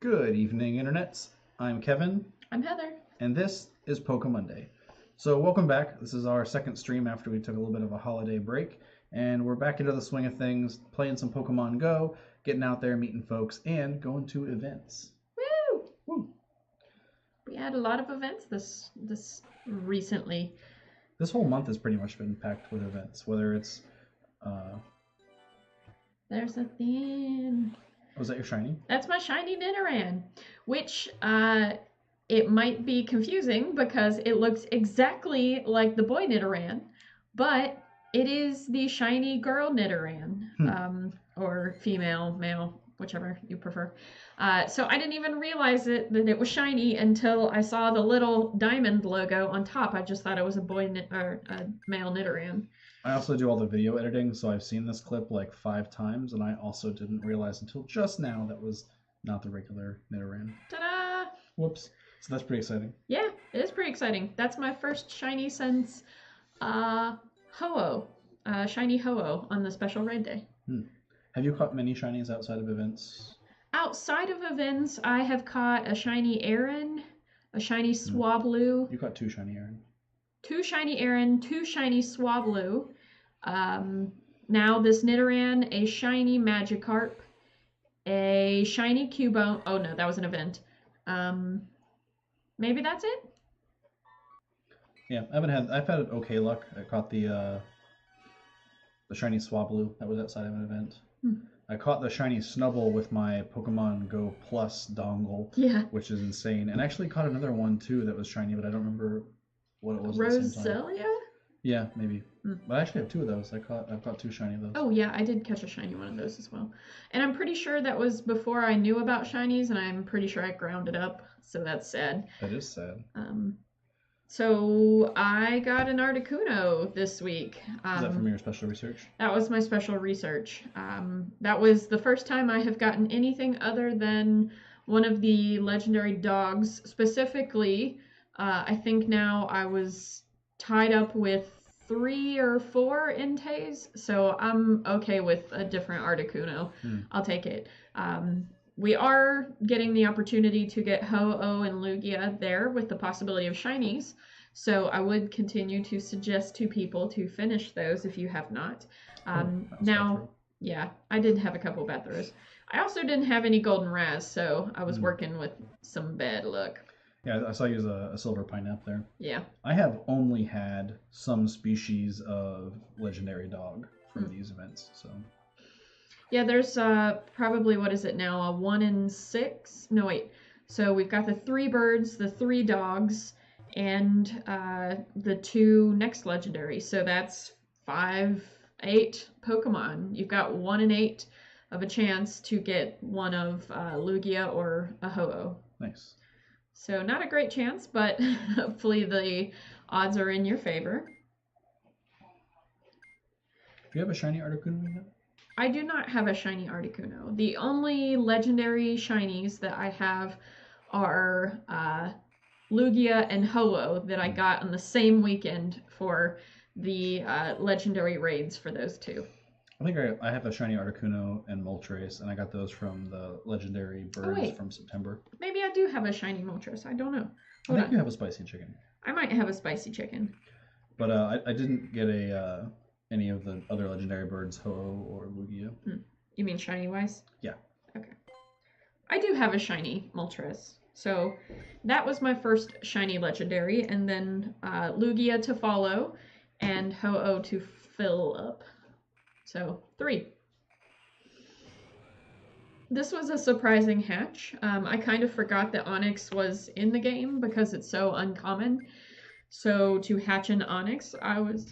Good evening, internets. I'm Kevin, I'm Heather. and this is PokéMonday. So, welcome back. This is our second stream after we took a little bit of a holiday break, and we're back into the swing of things, playing some Pokemon Go, getting out there, meeting folks, and going to events. Woo! Woo! We had a lot of events this recently. This whole month has pretty much been packed with events, whether it's. There's a thing. Was that your shiny? That's my shiny Nidoran, which it might be confusing because it looks exactly like the boy Nidoran, but it is the shiny girl Nidoran, or female, male, whichever you prefer. So I didn't even realize that it was shiny until I saw the little diamond logo on top. I just thought it was a or a male Nidoran. I also do all the video editing, so I've seen this clip like 5 times, and I also didn't realize until just now that was not the regular Nidoran. Ta-da! Whoops. So that's pretty exciting. Yeah, it is pretty exciting. That's my first shiny since Ho-Oh. Shiny Ho-Oh on the special raid day. Have you caught many shinies outside of events? Outside of events, I have caught a shiny Aaron, a shiny Swablu. You caught 2 shiny Aaron. 2 shiny Aaron, 2 shiny Swablu. Now this Nidoran, a shiny Magikarp, a shiny Cubone. Oh no, that was an event. Maybe that's it? Yeah, I've had okay luck. I caught the shiny Swablu that was outside of an event. I caught the shiny Snubble with my Pokemon Go Plus dongle, which is insane. And I actually caught another one too that was shiny, but I don't remember what it was. Roselia? Yeah, maybe. But I actually have 2 of those. I've caught 2 shiny of those. Oh yeah, I did catch a shiny one of those as well. And I'm pretty sure that was before I knew about shinies, and I'm pretty sure I ground it up, so that's sad. That is sad. So I got an Articuno this week. Is that from your special research? That was my special research. That was the first time I have gotten anything other than one of the legendary dogs. Specifically, I think now I was tied up with 3 or 4 Entei, so I'm okay with a different Articuno. I'll take it. We are getting the opportunity to get Ho-Oh and Lugia there with the possibility of shinies, so I would continue to suggest to people to finish those if you have not. Now, yeah, I did have a couple Bethros. I also didn't have any Golden Raz, so I was working with some bad luck. Yeah, I saw you use a silver pineapple there. Yeah. I have only had some species of legendary dog from these events, so. Yeah, there's probably, what is it now, a 1 in 6? No, wait. So we've got the 3 birds, the 3 dogs, and the 2 next legendary. So that's 5, 8 Pokemon. You've got 1 in 8 of a chance to get one of Lugia or a Ho-Oh. Nice. So not a great chance, but hopefully the odds are in your favor. Do you have a shiny Articuno yet? I do not have a shiny Articuno. The only legendary shinies that I have are Lugia and Ho-Oh that I got on the same weekend for the legendary raids for those 2. I think I have a shiny Articuno and Moltres, and I got those from the legendary birds from September. Maybe I do have a shiny Moltres. I don't know. I think you have a spicy chicken. I might have a spicy chicken. But I didn't get any of the other legendary birds, Ho-Oh or Lugia. You mean shiny-wise? Yeah. Okay. I do have a shiny Moltres. So that was my first shiny legendary, and then Lugia to follow, and Ho-Oh to fill up. So 3. This was a surprising hatch. I kind of forgot that Onyx was in the game because it's so uncommon. So to hatch an Onyx, I was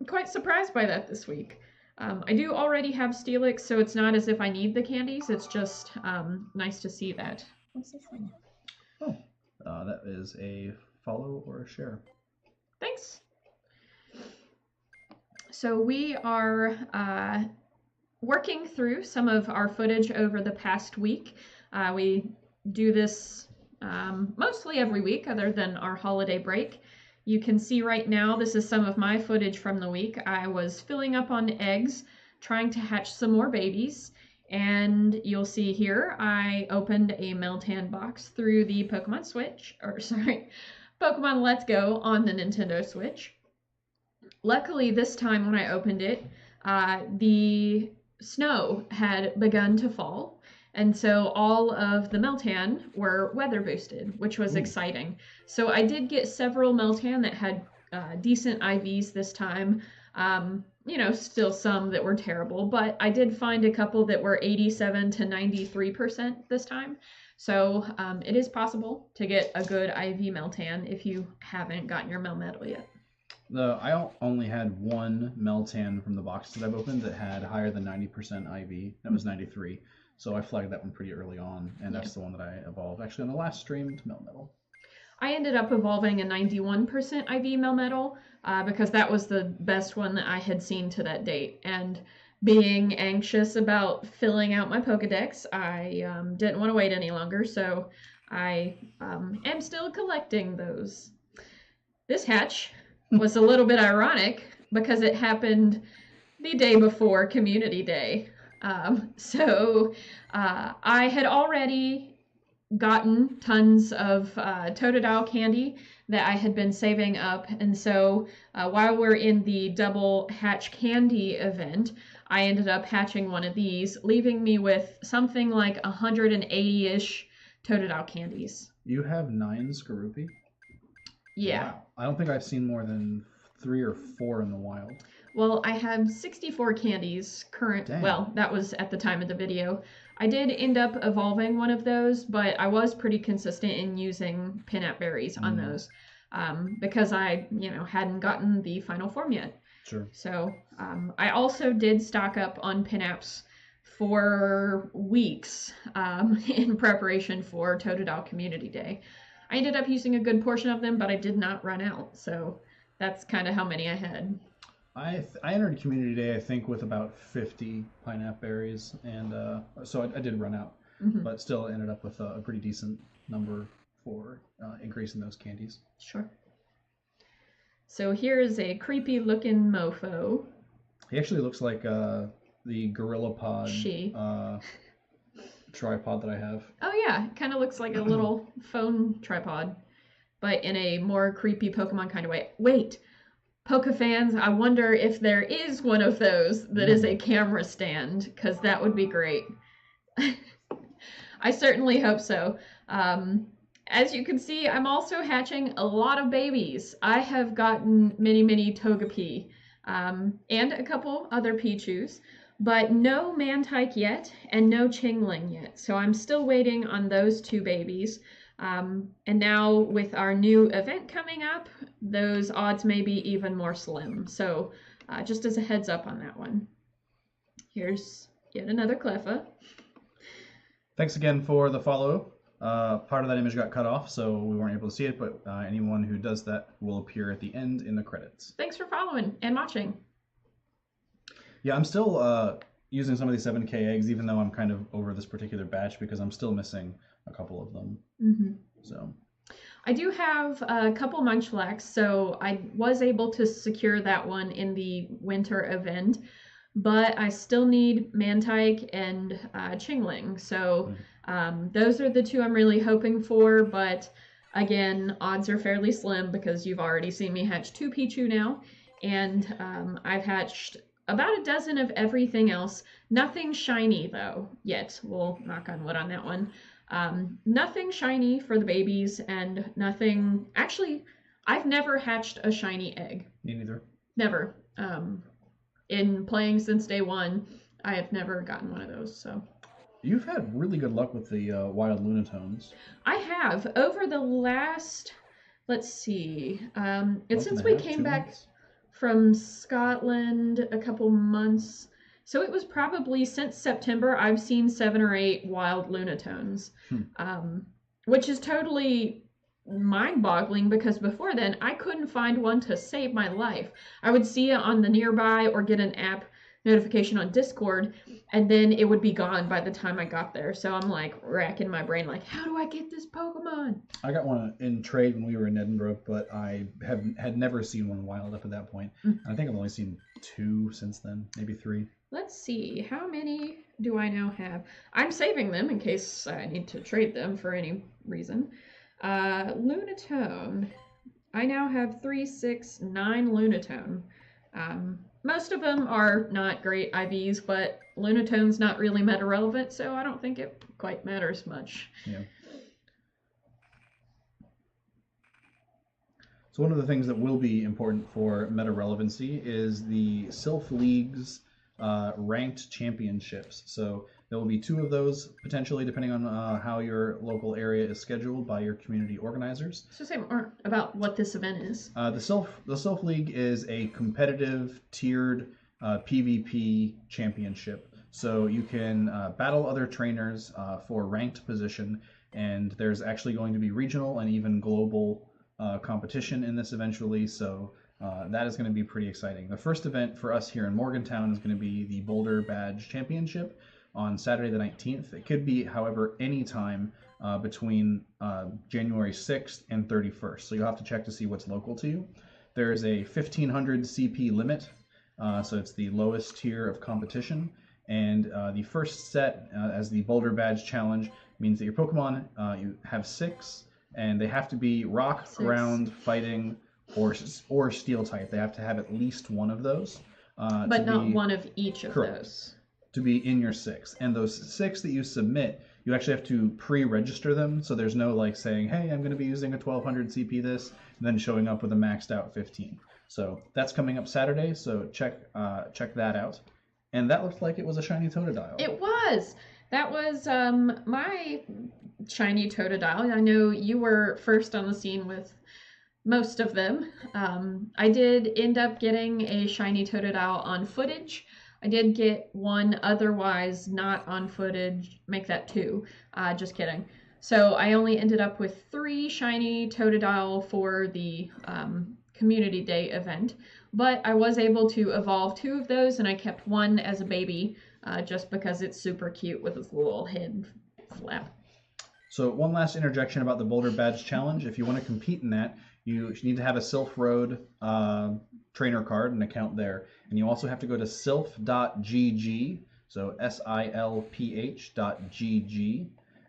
quite surprised by that this week. I do already have Steelix, so it's not as if I need the candies. It's just nice to see that. What's this thing? Oh, that is a follow or a share. Thanks. So we are working through some of our footage over the past week. We do this mostly every week other than our holiday break. You can see right now, this is some of my footage from the week. I was filling up on eggs, trying to hatch some more babies, And you'll see here, I opened a Meltan box through the Pokemon Switch, or sorry, Pokemon Let's Go on the Nintendo Switch. Luckily, this time when I opened it, the snow had begun to fall. And so all of the Meltan were weather boosted, which was exciting. So I did get several Meltan that had decent IVs this time. Still some that were terrible, but I did find a couple that were 87 to 93% this time. So it is possible to get a good IV Meltan if you haven't gotten your Melmetal yet. I only had one Meltan from the box that I've opened that had higher than 90% IV. That was 93. So I flagged that one pretty early on, and that's the one that I evolved actually on the last stream to Melmetal. I ended up evolving a 91% IV Melmetal because that was the best one that I had seen to that date. And being anxious about filling out my Pokedex, I didn't want to wait any longer, so I am still collecting those. This hatch was a little bit ironic because it happened the day before Community Day. So I had already gotten tons of Totodile candy that I had been saving up, and so while we're in the double hatch candy event, I ended up hatching one of these, leaving me with something like 180-ish Totodile candies. You have 9 Skorupi? Yeah. Wow. I don't think I've seen more than 3 or 4 in the wild. Well, I have 64 candies current. Dang. Well, that was at the time of the video. I did end up evolving one of those, but I was pretty consistent in using Pinap berries on those because I, hadn't gotten the final form yet. Sure. So I also did stock up on Pinaps for weeks in preparation for Totodile Community Day. I ended up using a good portion of them, but I did not run out. So that's kind of how many I had. I entered Community Day, I think, with about 50 pineapple berries, and so I did run out, but still ended up with a pretty decent number for increasing those candies. Sure. So here is a creepy-looking mofo. He actually looks like the GorillaPod tripod that I have. Oh yeah, kind of looks like a little phone tripod, but in a more creepy Pokemon kind of way. Wait! Poke fans, I wonder if there is one of those that is a camera stand, because that would be great. I certainly hope so. As you can see, I'm also hatching a lot of babies. I have gotten many Togepi, and a couple other Pichus, but no Mantike yet, and no Chingling yet. So I'm still waiting on those 2 babies. And now with our new event coming up, those odds may be even more slim. So just as a heads up on that one. Here's yet another Cleffa. Thanks again for the follow. Part of that image got cut off, so we weren't able to see it, but anyone who does that will appear at the end in the credits. Thanks for following and watching. Yeah, I'm still using some of these 7K eggs, even though I'm kind of over this particular batch, because I'm still missing a couple of them. So I do have a couple Munchlax, so I was able to secure that one in the winter event, but I still need Mantike and Chingling. So those are the 2 I'm really hoping for, but again, odds are fairly slim because you've already seen me hatch 2 Pichu now, and I've hatched about a dozen of everything else. Nothing shiny though yet. We'll knock on wood on that one. Nothing shiny for the babies, and nothing... Actually, I've never hatched a shiny egg. Me neither. Never. In playing since day 1, I have never gotten one of those, so... You've had really good luck with the wild Lunatones. I have. Over the last... Let's see. Since we came back from Scotland a couple months... So it was probably since September I've seen 7 or 8 wild Lunatones, which is totally mind-boggling because before then I couldn't find one to save my life. I would see it on the nearby or get an app notification on Discord, and then it would be gone by the time I got there. So I'm like racking my brain like, how do I get this Pokemon? I got one in trade when we were in Edinburgh, but I had never seen one wild up at that point. I think I've only seen 2 since then, maybe 3. let's see, how many do I now have? I'm saving them in case I need to trade them for any reason. Lunatone. I now have 3, 6, 9 Lunatone. Most of them are not great IVs, but Lunatone's not really meta relevant, so I don't think it quite matters much. Yeah. So one of the things that will be important for meta relevancy is the Sylph League's ranked championships. So there will be 2 of those potentially, depending on how your local area is scheduled by your community organizers. So say more about what this event is. The Sylph League is a competitive tiered PvP championship. So you can battle other trainers for ranked position, and there's actually going to be regional and even global competition in this eventually, so that is going to be pretty exciting. The first event for us here in Morgantown is going to be the Boulder Badge Championship on Saturday the 19th. It could be, however, any time between January 6th and 31st, so you'll have to check to see what's local to you. There's a 1500 CP limit, so it's the lowest tier of competition, and the first set as the Boulder Badge Challenge means that your Pokemon, you have 6, and they have to be rock, 6. ground, fighting, or steel type. They have to have at least one of those. But not one of each of those. To be in your 6. And those 6 that you submit, you actually have to pre-register them. So there's no like saying, hey, I'm going to be using a 1200 CP this, and then showing up with a maxed out 15. So that's coming up Saturday. So check that out. And that looked like it was a shiny Totodile. It was. That was my shiny Totodile. I know you were first on the scene with most of them. I did end up getting a shiny Totodile on footage. I did get one otherwise not on footage. Make that 2. Just kidding. So I only ended up with 3 shiny Totodile for the Community Day event. But I was able to evolve 2 of those, and I kept one as a baby just because it's super cute with its little head flap. So one last interjection about the Boulder Badge Challenge. If you want to compete in that, you need to have a Sylph Road trainer card, an account there. And you also have to go to sylph.gg, so silph.gg.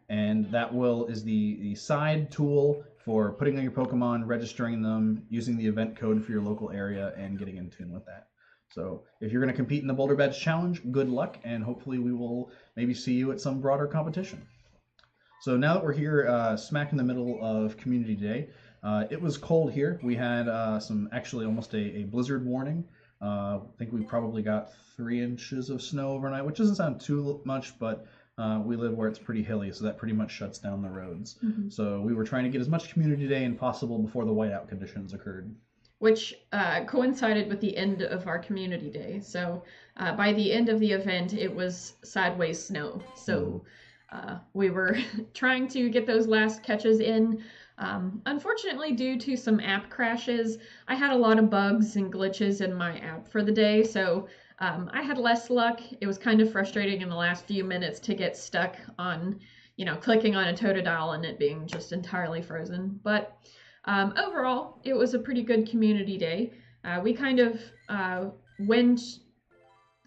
And that is the side tool for putting on your Pokemon, registering them, using the event code for your local area, and getting in tune with that. So if you're going to compete in the Boulder Badge Challenge, good luck, and hopefully we will maybe see you at some broader competition. So now that we're here smack in the middle of Community Day, it was cold here. We had actually almost a blizzard warning. I think we probably got 3 inches of snow overnight, which doesn't sound too much, but we live where it's pretty hilly, so that pretty much shuts down the roads. Mm-hmm. So we were trying to get as much Community Day as possible before the whiteout conditions occurred. Which coincided with the end of our Community Day. So by the end of the event, it was sideways snow. So we were trying to get those last catches in. Unfortunately, due to some app crashes, I had a lot of bugs and glitches in my app for the day, so I had less luck. It was kind of frustrating in the last few minutes to get stuck on, clicking on a Totodile and it being just entirely frozen. But overall, it was a pretty good Community Day. We kind of went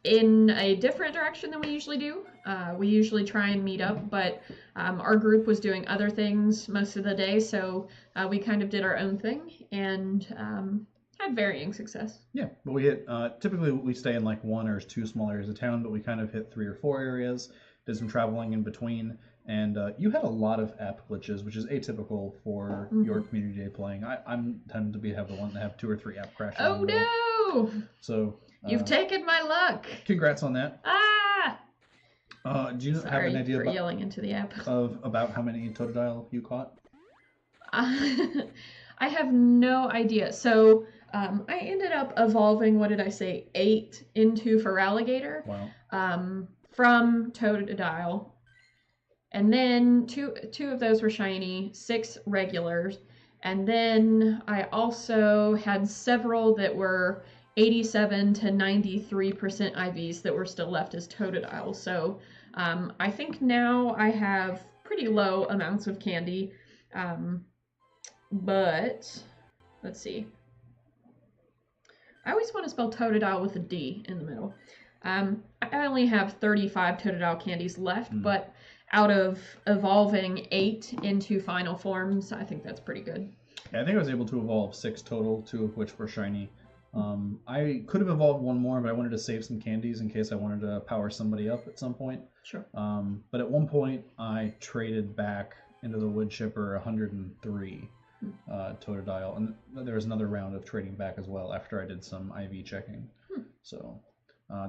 in a different direction than we usually do. We usually try and meet up, but our group was doing other things most of the day, so we kind of did our own thing and had varying success. Yeah, but we hit, typically we stay in like 1 or 2 small areas of town, but we kind of hit 3 or 4 areas, did some traveling in between, and you had a lot of app glitches, which is atypical for your Community Day playing. I'm tend to have the one that have 2 or 3 app crashes. Oh no! So you've taken my luck. Congrats on that. Do you have an idea for yelling into the app about how many Totodile you caught? I have no idea. So I ended up evolving, 8 into Feraligatr. Wow. From Totodile. And then two of those were shiny, 6 regulars. And then I also had several that were 87 to 93% IVs that were still left as Totodile. So I think now I have pretty low amounts of candy. But let's see. I always want to spell Totodile with a D in the middle. I only have 35 Totodile candies left, but out of evolving 8 into final forms, I think that's pretty good. Yeah, I think I was able to evolve 6 total, 2 of which were shiny. I could have evolved one more, but I wanted to save some candies in case I wanted to power somebody up at some point. Sure. But at one point, I traded back into the wood chipper 103 Totodile, and there was another round of trading back as well after I did some IV checking. So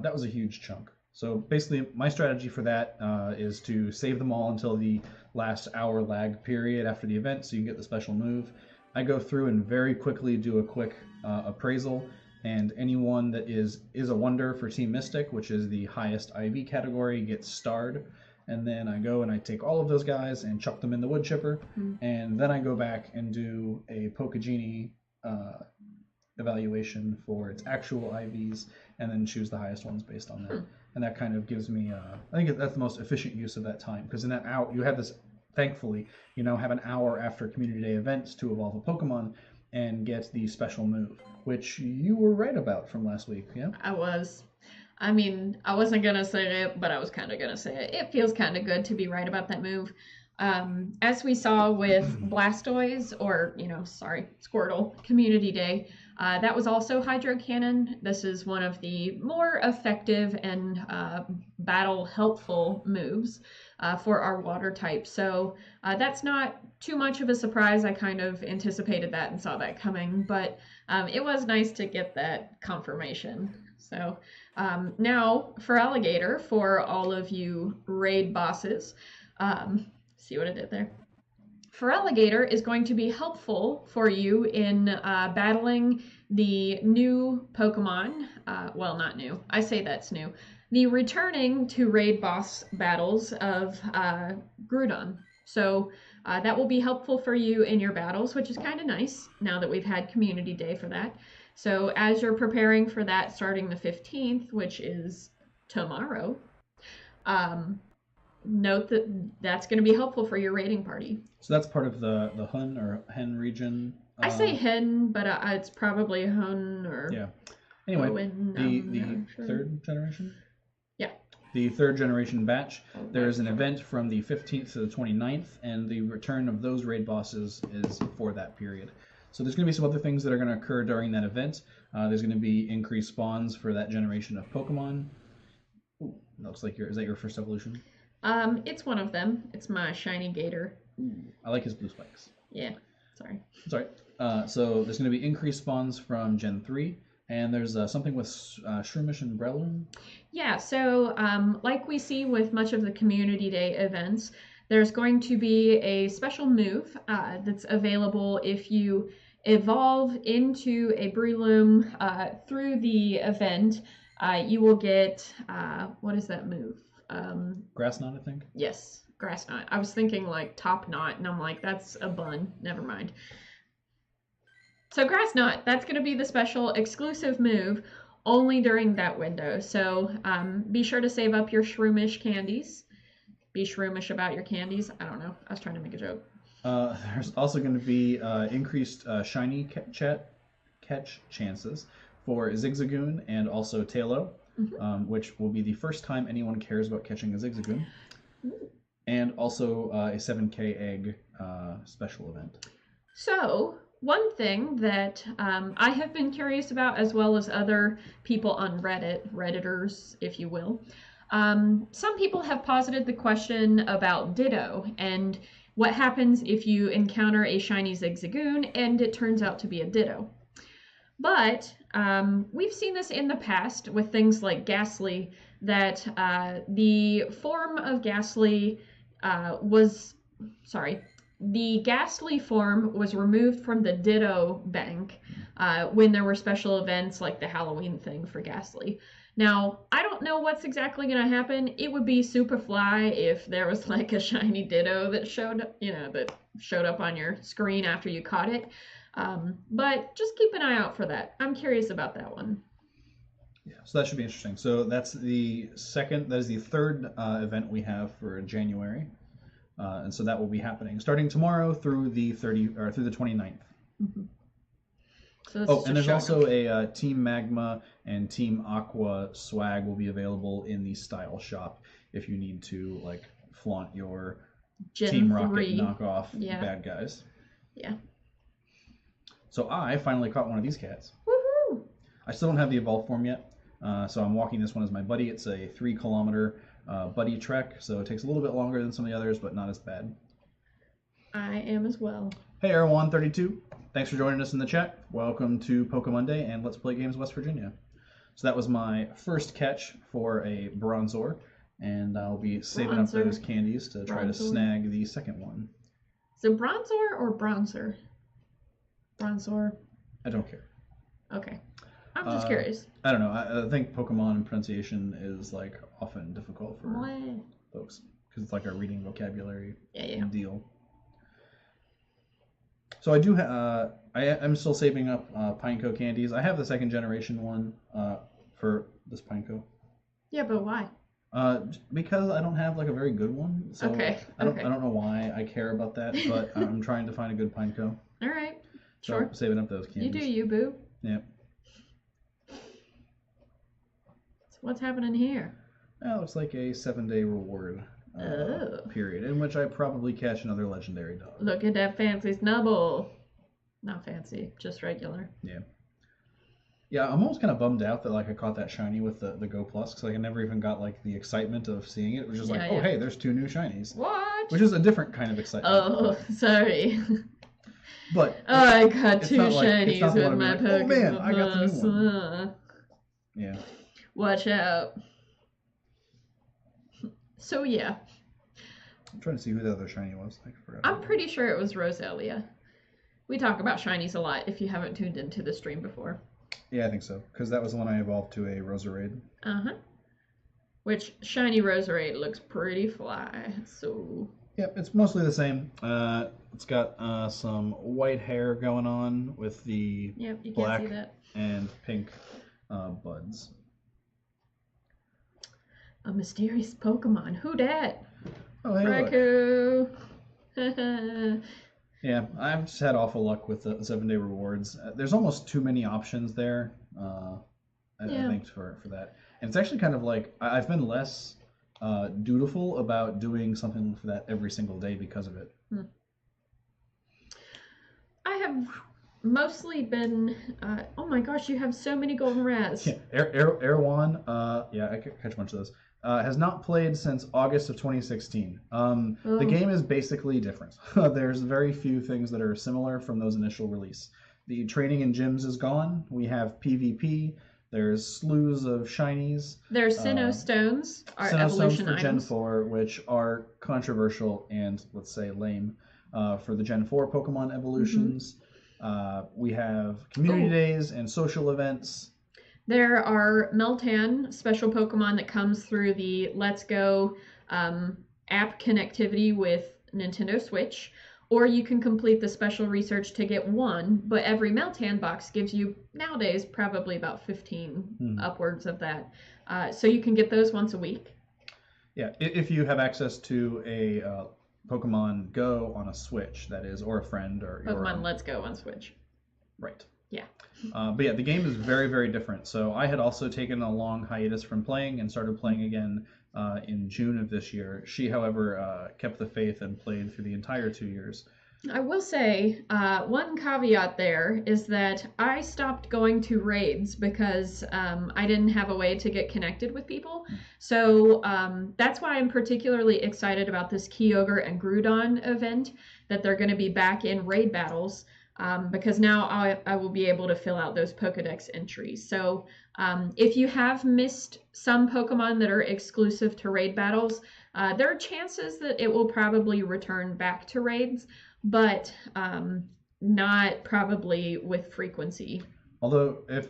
that was a huge chunk. So basically, my strategy for that is to save them all until the last hour lag period after the event, so you can get the special move. I go through and very quickly do a quick appraisal, and anyone that is a wonder for Team Mystic, which is the highest IV category, gets starred. And then I go and I take all of those guys and chuck them in the wood chipper, and then I go back and do a PokéGenie evaluation for its actual IVs, and then choose the highest ones based on that. And that kind of gives me, I think that's the most efficient use of that time, because in that hour, you had this, thankfully, have an hour after Community Day events to evolve a Pokemon and get the special move, which you were right about from last week, yeah? I was. I mean, I wasn't going to say it, but I was kind of going to say it. It feels kind of good to be right about that move. As we saw with Blastoise, or, Squirtle, Community Day, that was also Hydro Cannon. This is one of the more effective and battle helpful moves for our water type. So that's not too much of a surprise. I kind of anticipated that and saw that coming, but it was nice to get that confirmation. So now Feraligatr, for all of you raid bosses, see what I did there? Feraligatr is going to be helpful for you in battling the new Pokemon. Well, not new. I say that's new. The returning to raid boss battles of Groudon. So that will be helpful for you in your battles, which is kind of nice now that we've had Community Day for that. So as you're preparing for that starting the 15th, which is tomorrow, note that that's going to be helpful for your raiding party. So that's part of the Hun or Hen region. I say Hen, but it's probably Hun or... Yeah. Anyway, Owen, the third generation? Yeah. The third generation batch, there's an event from the 15th to the 29th, and the return of those raid bosses is for that period. So there's going to be some other things that are going to occur during that event. There's going to be increased spawns for that generation of Pokemon. Ooh, looks like is that your first evolution? It's one of them. It's my shiny gator. Ooh, I like his blue spikes. Yeah, sorry. Sorry. So there's going to be increased spawns from Gen 3, and there's something with Shroomish and Breloom. Yeah, so like we see with much of the Community Day events, there's going to be a special move that's available if you evolve into a Breloom through the event. You will get, what is that move? Grass Knot, I think? Yes, Grass Knot. I was thinking like Top Knot, and I'm like, that's a bun. Never mind. So Grass Knot, that's going to be the special exclusive move only during that window. So be sure to save up your Shroomish candies. Be shroomish about your candies. I don't know. I was trying to make a joke. There's also going to be increased shiny catch chances for Zigzagoon and also Tailo, which will be the first time anyone cares about catching a Zigzagoon. And also a 7K egg special event. So, one thing that I have been curious about, as well as other people on Reddit, Redditors, if you will, some people have posited the question about Ditto and what happens if you encounter a shiny Zigzagoon and it turns out to be a Ditto. But we've seen this in the past with things like Ghastly, that the form of Ghastly the Ghastly form was removed from the Ditto bank when there were special events like the Halloween thing for Ghastly. Now, I don't know what's exactly going to happen. It would be super fly if there was like a shiny Ditto that showed up on your screen after you caught it. But just keep an eye out for that. I'm curious about that one. Yeah, so that should be interesting. So that is the third event we have for January. And so that will be happening starting tomorrow through the 29th. So Oh, and there's also a Team Magma and Team Aqua swag will be available in the Style Shop if you need to like flaunt your Gen Team Rocket 3 knockoff bad guys. Yeah. So I finally caught one of these cats. Woohoo! I still don't have the evolve form yet, so I'm walking this one as my buddy. It's a 3-kilometer buddy trek, so it takes a little bit longer than some of the others, but not as bad. I am as well. Hey, Erwan32. Thanks for joining us in the chat. Welcome to PokéMonday and Let's Play Games West Virginia. So that was my first catch for a Bronzor, and I'll be saving up those candies to try to snag the second one. Is it Bronzor or Bronzer? Bronzor. I don't care. Okay. I'm just curious. I don't know. I think Pokemon pronunciation is like often difficult for folks because it's like a reading vocabulary deal. So I do. I'm still saving up Pineco candies. I have the second generation one for this Pineco. Yeah, but why? Because I don't have like a very good one. So I don't know why I care about that, but I'm trying to find a good Pineco. All right. So Sure. I'm saving up those candies. You do you, boo. Yeah. So what's happening here? Well, it looks like a 7-day reward period in which I probably catch another legendary dog. Look at that fancy snubble. Not fancy, just regular. Yeah. Yeah, I'm almost kind of bummed out that like I caught that shiny with the Go Plus because like, I never even got like the excitement of seeing it. It was just like, oh hey, there's 2 new shinies. What? Which is a different kind of excitement. Oh, sorry. But I got 2 shinies with my Pokemon. Oh man, I got the new one. Yeah. Watch out. So yeah. I'm trying to see who the other shiny was. I forgot. I'm pretty sure it was Roselia. We talk about shinies a lot if you haven't tuned into the stream before. Yeah, I think so. Because that was the one I evolved to a Roserade. Uh-huh. Which shiny Roserade looks pretty fly, so... Yep, it's mostly the same. It's got some white hair going on with the black and pink buds. A mysterious Pokemon. Who dat? Oh, hey, Raikou. Yeah, I've just had awful luck with the 7-day rewards. There's almost too many options there, I think, for that. And it's actually kind of like, I've been less dutiful about doing something for that every single day because of it. I have mostly been, oh my gosh, you have so many golden rats. Yeah, Erwan, I could catch a bunch of those. Has not played since August of 2016. The game is basically different. There's very few things that are similar from those initial release. The training in gyms is gone. We have PvP. There's slews of shinies. There's Sinnoh Stones, our Sinnoh evolution Stones for items. Gen 4, which are controversial and, let's say, lame for the Gen 4 Pokemon evolutions. We have community days and social events. There are Meltan special Pokemon that comes through the Let's Go app connectivity with Nintendo Switch, or you can complete the special research to get 1, but every Meltan box gives you, nowadays, probably about 15 upwards of that. So you can get those once a week. Yeah, if you have access to a Pokemon Go on a Switch, that is, or a friend, or Pokemon Let's Go on Switch. Right. Yeah. But yeah, the game is very, very different. So I had also taken a long hiatus from playing and started playing again in June of this year. She, however, kept the faith and played through the entire 2 years. I will say, one caveat there is that I stopped going to raids because I didn't have a way to get connected with people. So that's why I'm particularly excited about this Kyogre and Groudon event, that they're going to be back in raid battles. Because now I will be able to fill out those Pokedex entries. So if you have missed some Pokemon that are exclusive to raid battles, there are chances that it will probably return back to raids, but not probably with frequency. Although if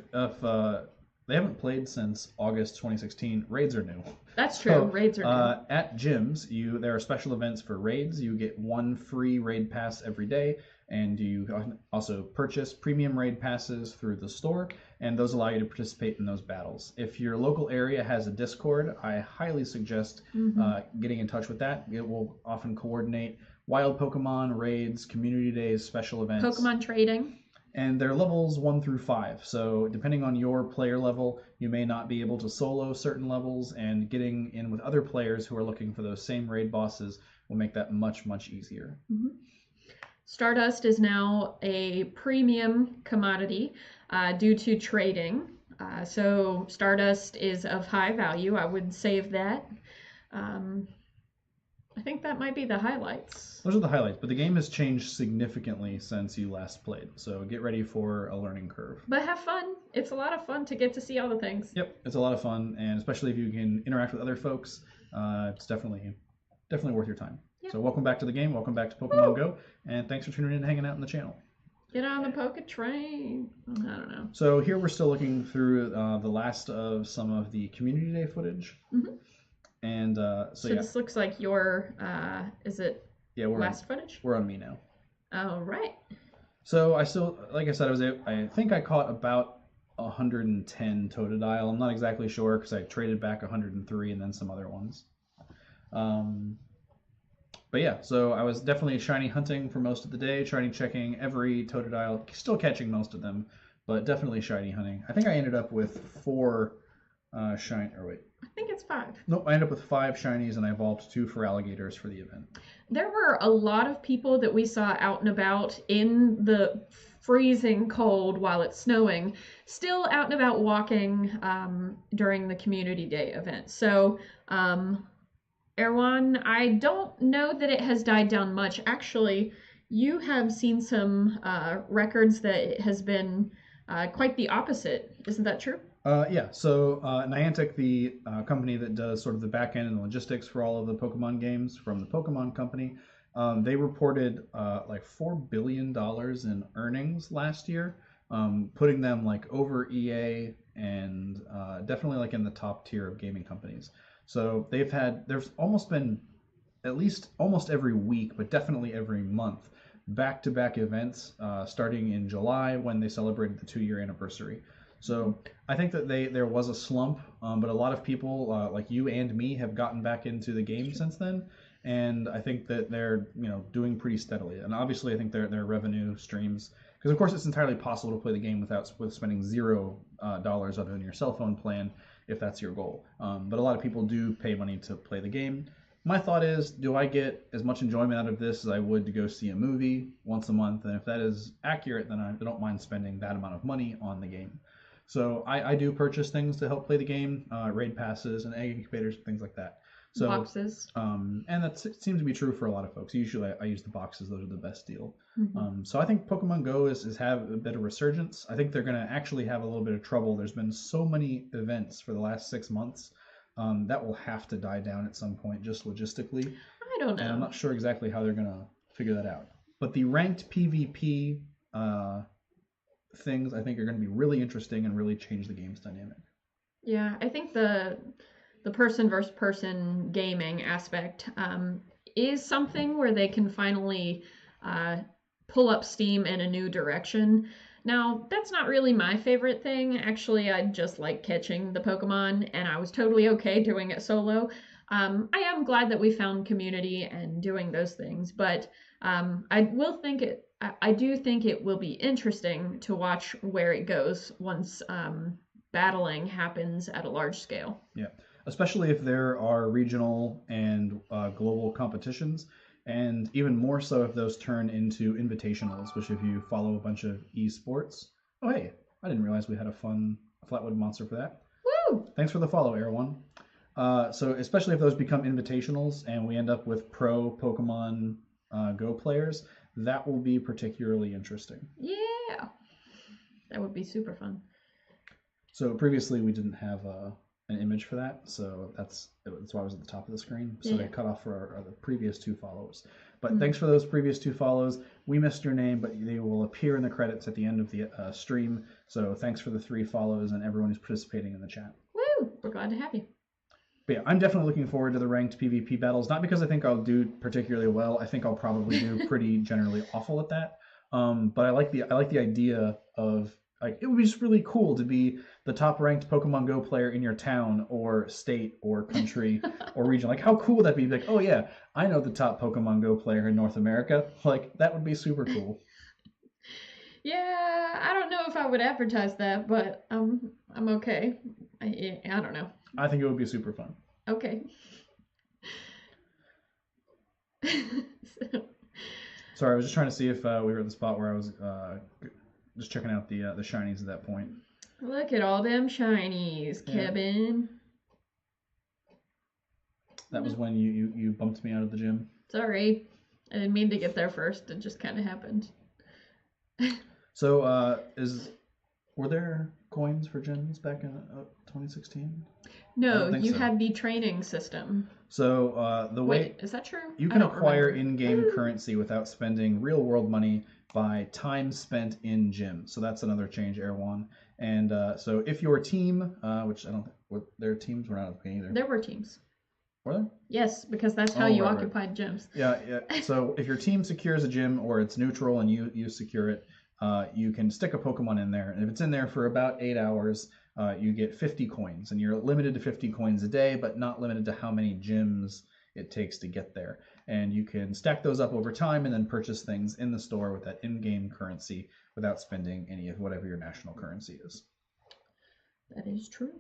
they haven't played since August 2016, raids are new. That's true. Raids are new. At gyms, there are special events for raids. You get 1 free raid pass every day. And you also purchase premium raid passes through the store, and those allow you to participate in those battles. If your local area has a Discord, I highly suggest getting in touch with that. It will often coordinate wild Pokemon, raids, community days, special events. Pokemon trading. And they're levels 1 through 5. So depending on your player level, you may not be able to solo certain levels, and getting in with other players who are looking for those same raid bosses will make that much, much easier. Mm-hmm. Stardust is now a premium commodity due to trading. So Stardust is of high value. I would save that. I think that might be the highlights. Those are the highlights, but the game has changed significantly since you last played, so get ready for a learning curve. But have fun. It's a lot of fun to get to see all the things. Yep, it's a lot of fun, and especially if you can interact with other folks, it's definitely worth your time. Yep. So welcome back to the game, welcome back to Pokemon Go, and thanks for tuning in and hanging out on the channel. Get on the Poke train. I don't know. So here we're still looking through the last of some of the Community Day footage. Mm-hmm. And so this looks like your, is it last footage? We're on me now. All right. So I still, like I said, I think I caught about 110 Totodile. I'm not exactly sure because I traded back 103 and then some other ones. But yeah, so I was definitely shiny hunting for most of the day, shiny checking every Totodile, still catching most of them, but definitely shiny hunting. I think I ended up with 4 shiny, or wait. I think it's 5. Nope, I ended up with 5 shinies and I evolved 2 Feraligatrs for the event. There were a lot of people that we saw out and about in the freezing cold while it's snowing, still out and about walking during the Community Day event. So, Erwan, I don't know that it has died down much. Actually, you have seen some records that it has been quite the opposite. Isn't that true? Yeah, so Niantic, the company that does sort of the back end and logistics for all of the Pokemon games from the Pokemon Company, they reported like $4 billion in earnings last year, putting them like over EA and definitely like in the top tier of gaming companies. So there's almost been at least almost every week, but definitely every month, back-to-back events starting in July when they celebrated the 2-year anniversary. So I think that there was a slump, but a lot of people like you and me have gotten back into the game since then, and I think that they're doing pretty steadily. And obviously, I think their revenue streams, because of course it's entirely possible to play the game with spending $0 other than your cell phone plan if that's your goal. But a lot of people do pay money to play the game. My thought is, do I get as much enjoyment out of this as I would to go see a movie once a month? And if that is accurate, then I don't mind spending that amount of money on the game. So I do purchase things to help play the game, raid passes and egg incubators, things like that. So boxes. And that seems to be true for a lot of folks. Usually I use the boxes; those are the best deal. Mm-hmm. So I think Pokemon Go is have a bit of resurgence. I think they're going to actually have a little bit of trouble. There's been so many events for the last 6 months that will have to die down at some point, just logistically. I don't know. And I'm not sure exactly how they're going to figure that out. But the ranked PvP things I think are going to be really interesting and really change the game's dynamic. Yeah, I think the person versus person gaming aspect is something where they can finally pull up Steam in a new direction. Now, that's not really my favorite thing. Actually, I just like catching the Pokemon, and I was totally okay doing it solo. I am glad that we found community and doing those things, but I do think it will be interesting to watch where it goes once battling happens at a large scale. Yeah, especially if there are regional and global competitions, and even more so if those turn into invitationals, which if you follow a bunch of esports. Oh, hey, I didn't realize we had a fun Flatwood monster for that. Woo! Thanks for the follow, Air1. So especially if those become invitationals and we end up with pro Pokemon Go players, that will be particularly interesting. Yeah, that would be super fun. So previously we didn't have an image for that, so that's why I was at the top of the screen. So they cut off for the previous 2 follows. But thanks for those previous 2 follows. We missed your name, but they will appear in the credits at the end of the stream. So thanks for the 3 follows and everyone who's participating in the chat. Woo! We're glad to have you. But yeah, I'm definitely looking forward to the ranked PvP battles. Not because I think I'll do particularly well. I think I'll probably do pretty generally awful at that. But I like the idea of, like, it would be just really cool to be the top ranked Pokemon Go player in your town or state or country or region. Like, how cool would that be? Like, oh yeah, I know the top Pokemon Go player in North America. Like, that would be super cool. Yeah, I don't know if I would advertise that, but I'm okay. I don't know. I think it would be super fun. Okay. Sorry, I was just trying to see if we were at the spot where I was just checking out the shinies at that point. Look at all them shinies, Kevin. That was when you bumped me out of the gym. Sorry. I didn't mean to get there first. It just kind of happened. So, were there coins for gyms back in 2016? No, you so. had the training system. So the way Wait, is that true? You can acquire in-game currency without spending real-world money by time spent in gym. So that's another change, Erwan. And so if your team, which I don't think their teams were not okay either. There were teams. Were there? Yes, because that's how you occupied gyms. Yeah. So if your team secures a gym or it's neutral and you secure it, you can stick a Pokemon in there. And if it's in there for about 8 hours, you get 50 coins. And you're limited to 50 coins a day, but not limited to how many gyms it takes to get there. And you can stack those up over time and then purchase things in the store with that in-game currency without spending any of whatever your national currency is. That is true.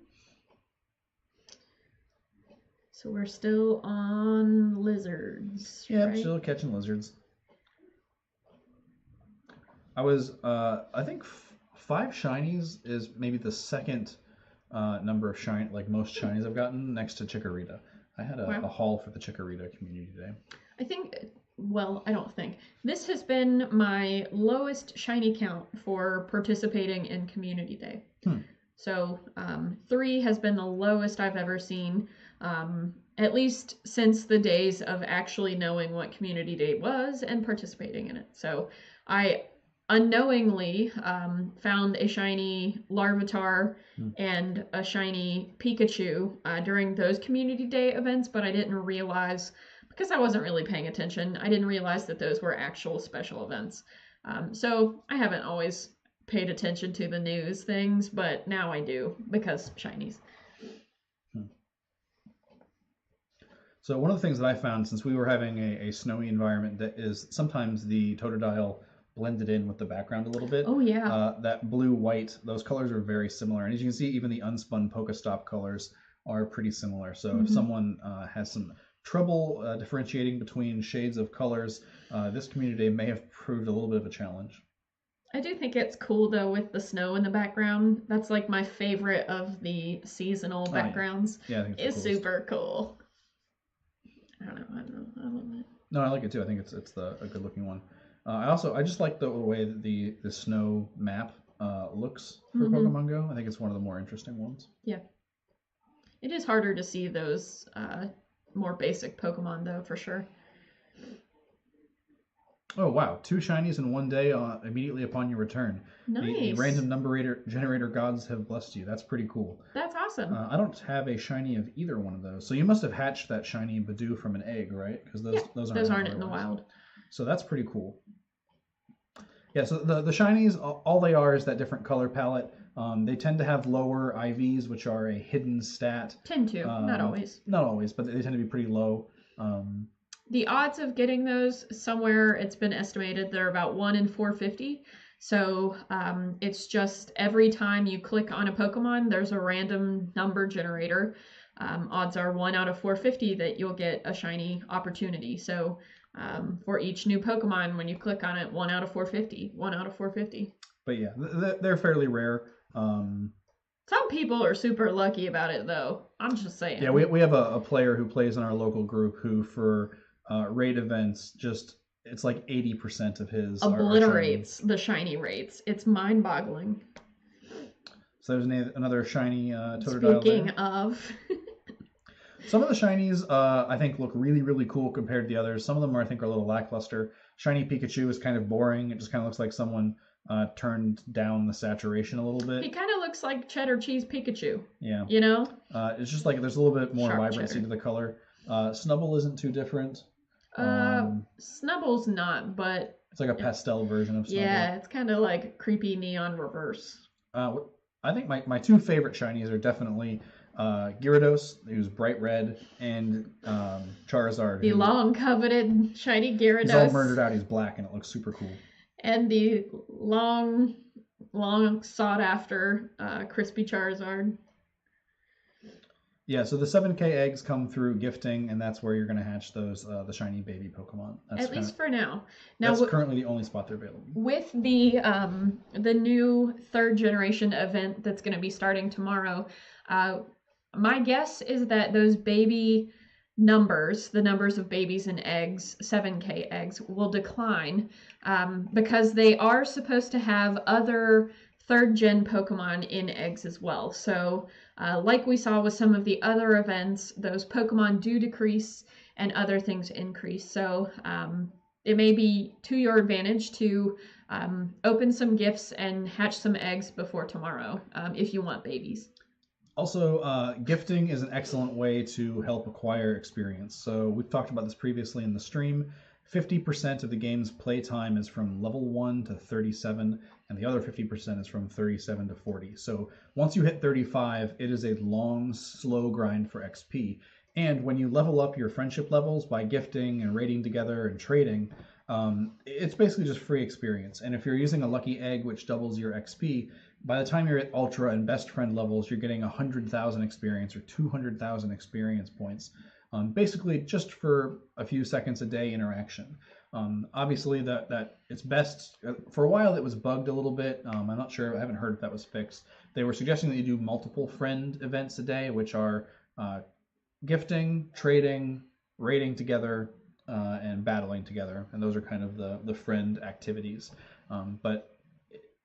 So we're still on lizards. Yeah, right? Still catching lizards. I was, I think 5 shinies is maybe the second number of most shinies I've gotten next to Chikorita. I had a haul for the Chikorita community day. I don't think. This has been my lowest shiny count for participating in community day. So 3 has been the lowest I've ever seen, at least since the days of actually knowing what community day was and participating in it. So I unknowingly found a shiny Larvitar and a shiny Pikachu during those community day events, but I didn't realize, because I wasn't really paying attention, I didn't realize that those were actual special events. So I haven't always paid attention to the news things, but now I do because shinies. So one of the things that I found, since we were having a snowy environment, that is sometimes the Totodile blended in with the background a little bit. Oh, yeah. That blue-white, those colors are very similar. And as you can see, even the unspun Pokestop colors are pretty similar. So if someone has some trouble differentiating between shades of colors, this community may have proved a little bit of a challenge. I do think it's cool, though, with the snow in the background. That's like my favorite of the seasonal backgrounds. Yeah, I think it's super cool. I don't know. No, I like it too. I think it's a good looking one. I just like the way that the snow map looks for Pokemon Go. I think it's one of the more interesting ones. Yeah. It is harder to see those more basic Pokemon, though, for sure. Oh, wow. 2 shinies in one day immediately upon your return. Nice. The random number generator gods have blessed you. That's pretty cool. That's awesome. I don't have a shiny of either one of those. So you must have hatched that shiny Badoo from an egg, right? Because those aren't in the wild. So that's pretty cool. Yeah, so the shinies, all they are is that different color palette. They tend to have lower IVs, which are a hidden stat. Tend to, not always. Not always, but they tend to be pretty low. The odds of getting those, somewhere it's been estimated they're about 1 in 450. So it's just every time you click on a Pokemon, there's a random number generator. Odds are 1 out of 450 that you'll get a shiny opportunity. So for each new Pokemon, when you click on it, 1 out of 450, 1 out of 450. But yeah, they're fairly rare. Some people are super lucky about it, though. I'm just saying. Yeah, we have a player who plays in our local group who, for raid events, it's like 80% of his obliterates the shiny rates. It's mind-boggling. So there's another shiny Totodile. Speaking of. Some of the shinies I think look really, really cool compared to the others. Some of them I think are a little lackluster. Shiny Pikachu is kind of boring. It just kind of looks like someone turned down the saturation a little bit. He kind of looks like cheddar cheese Pikachu. Yeah. You know? It's just like there's a little bit more Sharp vibrancy cheddar. to the color. Snubbull isn't too different. Snubble's not, but it's like a pastel version of Snubbull. Yeah, it's kind of like creepy neon reverse. I think my 2 favorite shinies are definitely Gyarados, who's bright red, and Charizard. The long coveted shiny Gyarados. He's all murdered out. He's black, and it looks super cool. And the long sought after crispy Charizard. Yeah, so the 7K eggs come through gifting, and that's where you're going to hatch those the shiny baby Pokemon. That's At least for now. That's currently the only spot they're available. With the new 3rd generation event that's going to be starting tomorrow, my guess is that those baby numbers, the numbers of babies and eggs, 7K eggs, will decline because they are supposed to have other 3rd gen Pokemon in eggs as well. So like we saw with some of the other events, those Pokemon do decrease and other things increase. So it may be to your advantage to open some gifts and hatch some eggs before tomorrow if you want babies. Also, gifting is an excellent way to help acquire experience. So we've talked about this previously in the stream. 50% of the game's playtime is from level 1 to 37, and the other 50% is from 37 to 40. So once you hit 35, it is a long, slow grind for XP. And when you level up your friendship levels by gifting and raiding together and trading, it's basically just free experience. And if you're using a lucky egg, which doubles your XP, by the time you're at Ultra and Best Friend levels, you're getting 100,000 experience or 200,000 experience points, basically just for a few seconds a day interaction. Obviously, that it's best. For a while, it was bugged a little bit. I'm not sure. I haven't heard if that was fixed. They were suggesting that you do multiple friend events a day, which are gifting, trading, raiding together, and battling together. And those are kind of the friend activities. But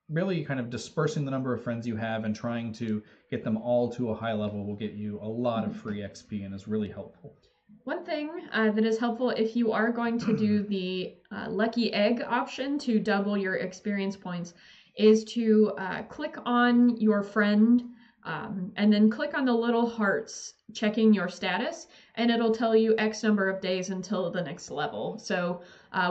really kind of dispersing the number of friends you have and trying to get them all to a high level will get you a lot of free XP and is really helpful. One thing that is helpful if you are going to do the lucky egg option to double your experience points is to click on your friend and then click on the little hearts checking your status, and it'll tell you X number of days until the next level. So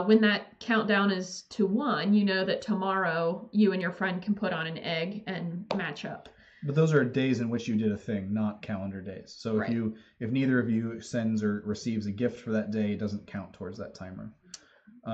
when that countdown is to 1, you know that tomorrow you and your friend can put on an egg and match up. But those are days in which you did a thing, not calendar days. So right. if neither of you sends or receives a gift for that day, it doesn't count towards that timer.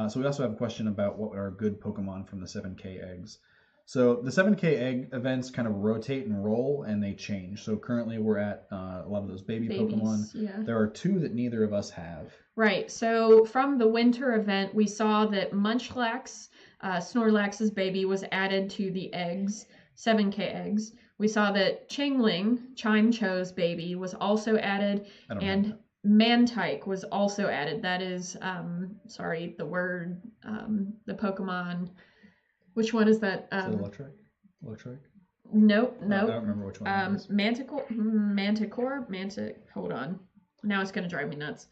So we also have a question about what are good Pokemon from the 7K eggs. So the 7K egg events kind of rotate and roll, and they change. So currently we're at a lot of those babies, Pokemon. Yeah. There are 2 that neither of us have. Right. So from the winter event, we saw that Munchlax, Snorlax's baby, was added to the eggs, 7K eggs. We saw that Chimecho's baby, was also added, and Mantike was also added. That is, the Pokemon. Which one is that? Is it Electric? Nope. I don't remember which one it is. Manticore? Hold on. Now it's going to drive me nuts.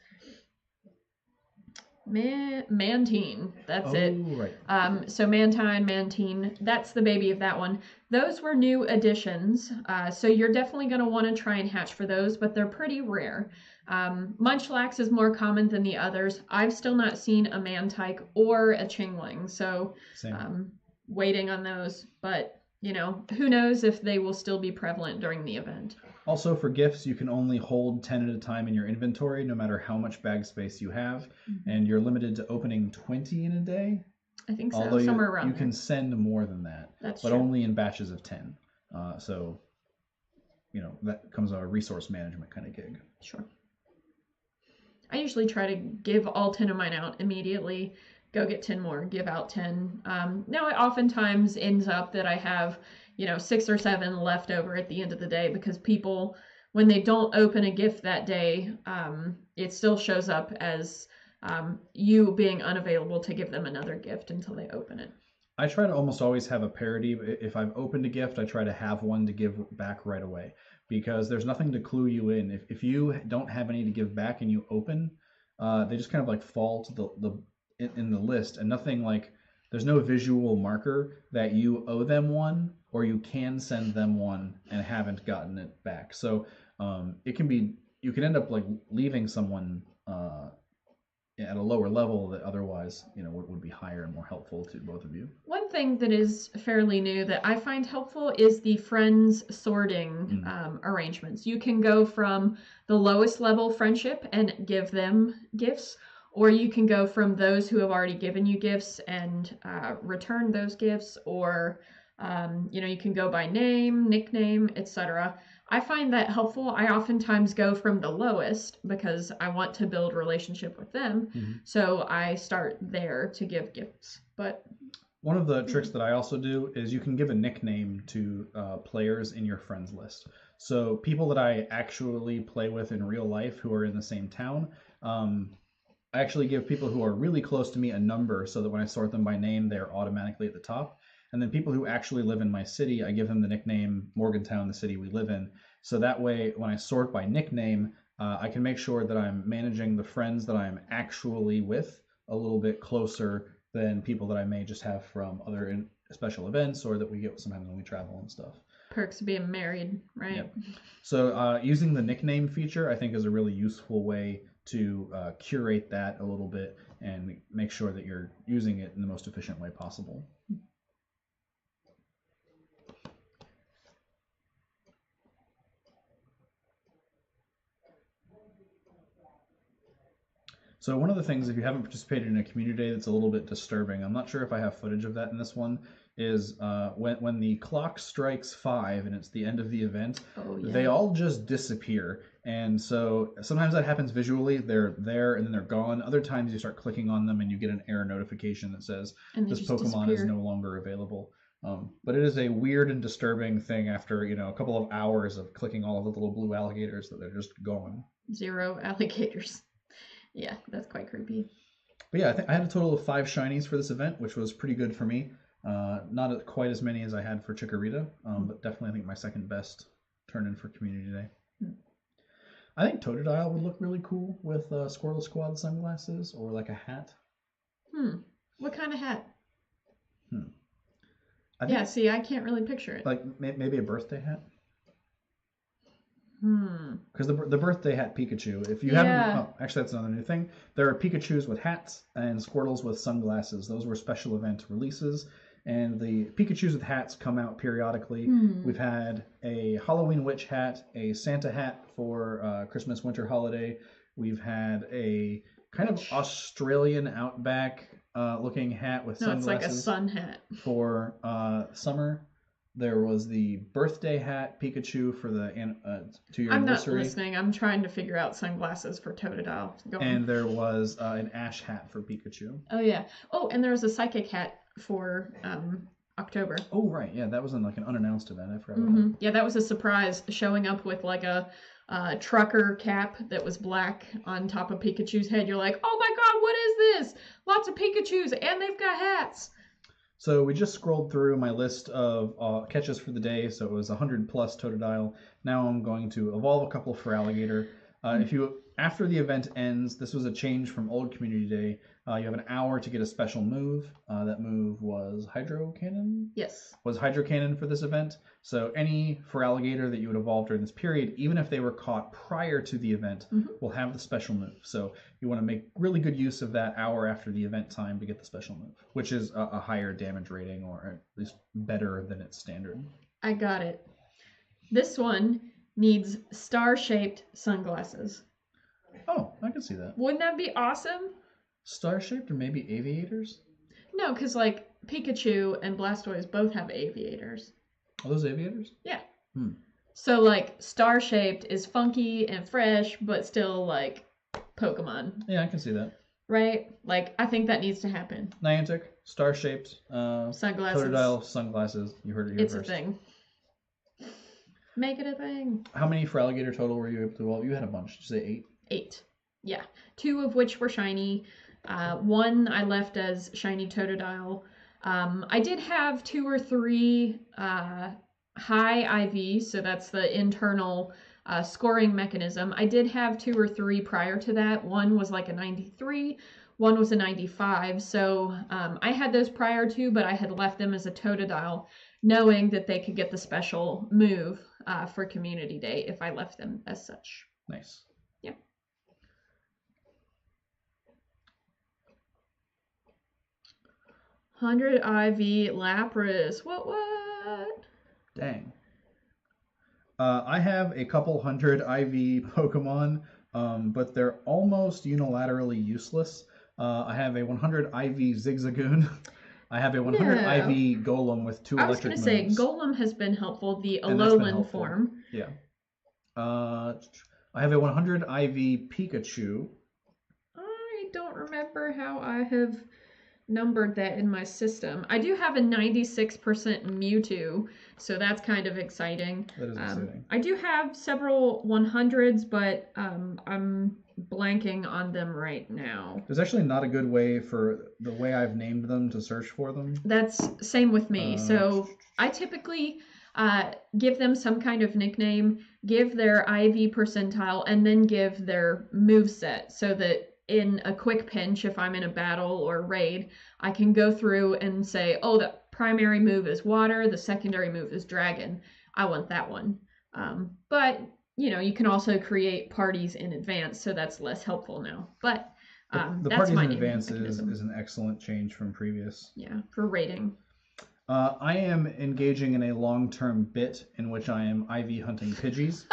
Mantine. That's it. Right. So Mantine, that's the baby of that one. Those were new additions. So you're definitely going to want to try and hatch for those, but they're pretty rare. Munchlax is more common than the others. I've still not seen a Mantike or a Chingling, so waiting on those. But, who knows if they will still be prevalent during the event. Also, for gifts, you can only hold 10 at a time in your inventory, no matter how much bag space you have. Mm-hmm. And you're limited to opening 20 in a day. I think so, although somewhere around you can send more than that. That's but true. Only in batches of 10. So, that comes a resource management kind of gig. Sure. I usually try to give all 10 of mine out immediately, go get 10 more, give out 10. Now, it oftentimes ends up that I have, 6 or 7 left over at the end of the day because people, when they don't open a gift that day, it still shows up as you being unavailable to give them another gift until they open it. I try to almost always have a parity. If I've opened a gift, I try to have one to give back right away because there's nothing to clue you in. If you don't have any to give back and you open, they just kind of like fall to in the list, and nothing like there's no visual marker that you owe them one or you can send them one and haven't gotten it back. So you can end up like leaving someone at a lower level that otherwise would be higher and more helpful to both of you. One thing that is fairly new that I find helpful is the friends sorting arrangements. You can go from the lowest level friendship and give them gifts, or you can go from those who have already given you gifts and return those gifts, or you can go by name, nickname, etc. I find that helpful. I oftentimes go from the lowest because I want to build relationship with them. So I start there to give gifts. But one of the tricks that I also do is you can give a nickname to players in your friends list. So people that I actually play with in real life who are in the same town, I actually give people who are really close to me a number so that when I sort them by name, they're automatically at the top. And then people who actually live in my city, I give them the nickname Morgantown, the city we live in. So that way, when I sort by nickname, I can make sure that I'm managing the friends that I'm actually with a little bit closer than people that I may just have from other special events or that we get sometimes when we travel and stuff. Perks of being married, right? Yep. So using the nickname feature, I think, is a really useful way to curate that a little bit and make sure that you're using it in the most efficient way possible. So one of the things, if you haven't participated in a community day that's a little bit disturbing, I'm not sure if I have footage of that in this one, is when the clock strikes 5 and it's the end of the event, they all just disappear. And so sometimes that happens visually. They're there and then they're gone. Other times you start clicking on them and you get an error notification that says this Pokemon is no longer available. But it is a weird and disturbing thing after a couple of hours of clicking all of the little blue alligators that they're just gone. 0 alligators. Yeah, that's quite creepy. But yeah, I had a total of 5 shinies for this event, which was pretty good for me. Not quite as many as I had for Chikorita, but definitely I think my second best turn in for Community Day. I think Totodile would look really cool with Squirtle Squad sunglasses or like a hat. What kind of hat? I can't really picture it. Like maybe a birthday hat. Because the birthday hat Pikachu, if you haven't, actually that's another new thing. There are Pikachus with hats and Squirtles with sunglasses. Those were special event releases, and the Pikachus with hats come out periodically. We've had a Halloween witch hat, a Santa hat for Christmas winter holiday. We've had a kind of Australian outback looking hat with sunglasses. No, it's like a sun hat for summer. There was the birthday hat Pikachu for the 2-year anniversary. I'm not listening. I'm trying to figure out sunglasses for Totodile. And there was an ash hat for Pikachu. Oh, yeah. Oh, and there was a psychic hat for October. Oh, right. Yeah, that was an unannounced event. I forgot about that. Yeah, that was a surprise, showing up with like a trucker cap that was black on top of Pikachu's head. You're like, oh my god, what is this? Lots of Pikachus, and they've got hats. So we just scrolled through my list of catches for the day. So it was 100 plus Totodile. Now I'm going to evolve a couple for Feraligatr. After the event ends, this was a change from old Community Day. You have an hour to get a special move. That move was Hydro Cannon? Yes. Was Hydro Cannon for this event. So any Feraligatr that you would evolve during this period, even if they were caught prior to the event, will have the special move. So you want to make really good use of that hour after the event time to get the special move, which is a higher damage rating, or at least better than its standard. I got it. This one needs star-shaped sunglasses. Oh, I can see that. Wouldn't that be awesome? Star-shaped or maybe aviators? No, because like Pikachu and Blastoise both have aviators. Are those aviators? Yeah. So like star-shaped is funky and fresh, but still like Pokemon. Yeah, I can see that. Right? Like, I think that needs to happen. Niantic, star-shaped sunglasses. Totodile sunglasses. You heard it here first. It's a thing. Make it a thing. How many Feraligatr total were you able to evolve? You had a bunch. Did you say 8? 8. Yeah. 2 of which were shiny. 1 I left as shiny Totodile. I did have 2 or 3 high IV, so that's the internal scoring mechanism. I did have 2 or 3 prior to that. 1 was like a 93, 1 was a 95. So I had those prior to, but I had left them as a Totodile, knowing that they could get the special move for Community Day if I left them as such. Nice. Yeah. $100 IV Lapras. What? Dang. I have a couple hundred IV Pokemon, but they're almost unilaterally useless. I have a 100 IV Zigzagoon. I have a 100 No. IV Golem with 2 I was electric going moves. to say Golem has been helpful, the And that's been Alolan helpful. form. Yeah. I have a 100 IV Pikachu. I don't remember how I have numbered that in my system. I do have a 96% Mewtwo, so that's kind of exciting. That is exciting. I do have several 100s, but I'm blanking on them right now. There's actually not a good way for the way I've named them to search for them. That's same with me. So I typically give them some kind of nickname, give their IV percentile, and then give their moveset so that in a quick pinch, if I'm in a battle or raid, I can go through and say, oh, the primary move is water, the secondary move is dragon. I want that one. But, you can also create parties in advance, so that's less helpful now. But the that's parties my in advance is an excellent change from previous. Yeah, for raiding. I am engaging in a long-term bit in which I am IV hunting Pidgeys.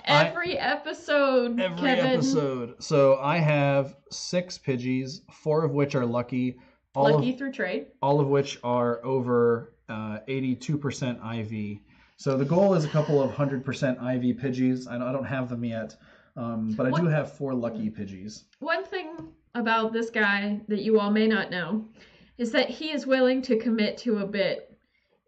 Every episode, Kevin. So I have 6 Pidgeys, 4 of which are lucky. Through trade. All of which are over 82% IV. So the goal is a couple of 100% IV Pidgeys. I don't have them yet, but I do have 4 lucky Pidgeys. One thing about this guy that you all may not know is that he is willing to commit to a bit,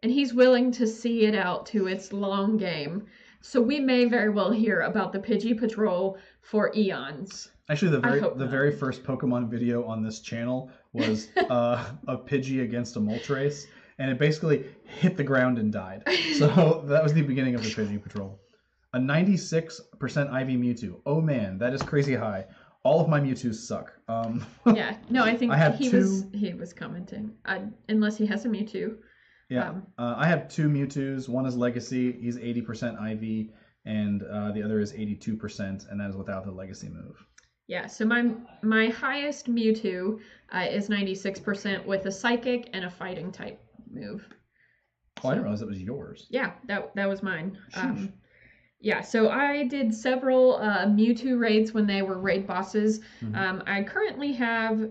and he's willing to see it out to its long game. So we may very well hear about the Pidgey Patrol for eons. Actually, the very first Pokemon video on this channel was a Pidgey against a Moltres, and it basically hit the ground and died. So that was the beginning of the Pidgey Patrol. A 96% IV Mewtwo. Oh man, that is crazy high. All of my Mewtwo's suck. Yeah, no, I think he was commenting. Unless he has a Mewtwo. Yeah, I have 2 Mewtwo's. One is Legacy. He's 80% IV, and the other is 82%, and that is without the Legacy move. Yeah, so my highest Mewtwo is 96% with a Psychic and a Fighting type move. Oh, I didn't realize that was yours. Yeah, that was mine. Yeah, so I did several Mewtwo raids when they were raid bosses. Mm-hmm. I currently have,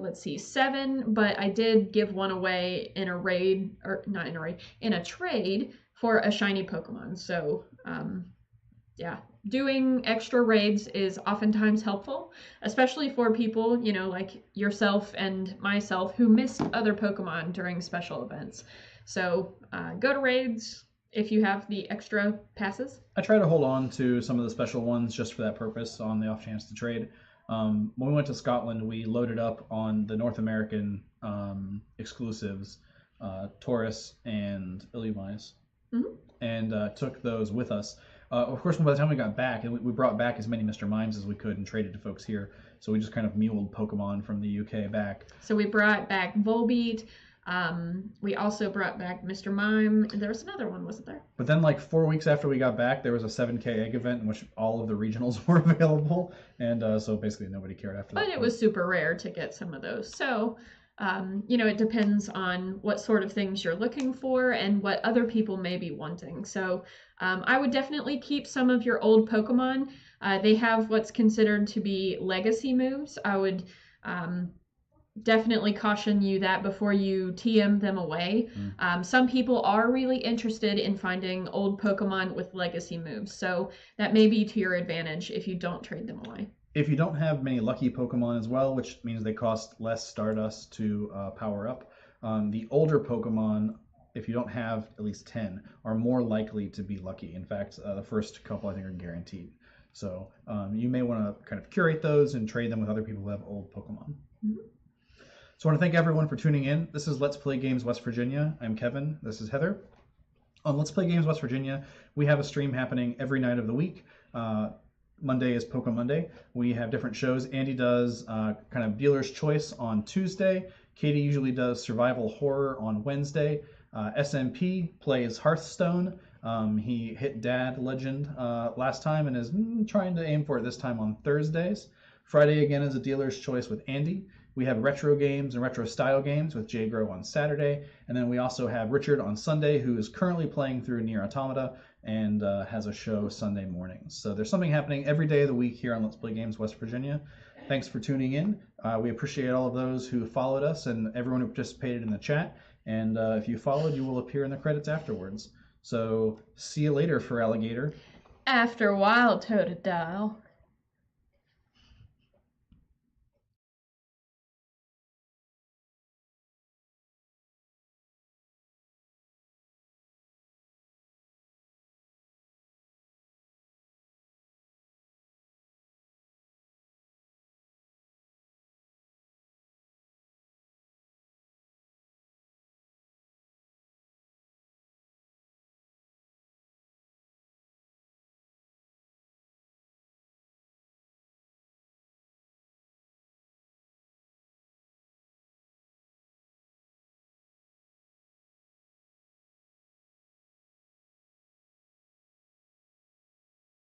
7, but I did give one away in a raid, or not in a raid, in a trade for a shiny Pokemon. So, yeah, doing extra raids is oftentimes helpful, especially for people, like yourself and myself who missed other Pokemon during special events. So, go to raids if you have the extra passes. I try to hold on to some of the special ones just for that purpose on the off chance to trade. When we went to Scotland, we loaded up on the North American exclusives, Taurus and Illumines, mm-hmm. and took those with us. Of course, by the time we got back, and we brought back as many Mr. Mimes as we could and traded to folks here. So we just kind of muled Pokemon from the UK back. So we brought back Volbeat. We also brought back Mr. Mime. There was another one, wasn't there? But then 4 weeks after we got back, there was a 7K egg event in which all of the regionals were available. And so basically nobody cared after that. But it was super rare to get some of those. So, it depends on what sort of things you're looking for and what other people may be wanting. So I would definitely keep some of your old Pokemon. They have what's considered to be legacy moves. I would definitely caution you that before you TM them away. Some people are really interested in finding old Pokemon with legacy moves, so that may be to your advantage if you don't trade them away. If you don't have many lucky Pokemon as well, which means they cost less Stardust to power up, the older Pokemon, if you don't have at least 10, are more likely to be lucky. In fact, the first couple I think are guaranteed. So you may want to kind of curate those and trade them with other people who have old Pokemon. Mm-hmm. So I want to thank everyone for tuning in. This is Let's Play Games West Virginia. I'm Kevin. This is Heather. On Let's Play Games West Virginia, we have a stream happening every night of the week. Monday is PokéMonday. We have different shows. Andy does kind of dealer's choice on Tuesday. Katie usually does survival horror on Wednesday. SMP plays Hearthstone. He hit Dad Legend last time and is trying to aim for it this time on Thursdays. Friday again is a dealer's choice with Andy. We have retro games and retro style games with Jay Grow on Saturday. And then we also have Richard on Sunday, who is currently playing through Nier Automata and has a show Sunday mornings. So there's something happening every day of the week here on Let's Play Games West Virginia. Thanks for tuning in. We appreciate all of those who followed us and everyone who participated in the chat. And if you followed, you will appear in the credits afterwards. So see you later, Feraligatr. After a while, Totodile.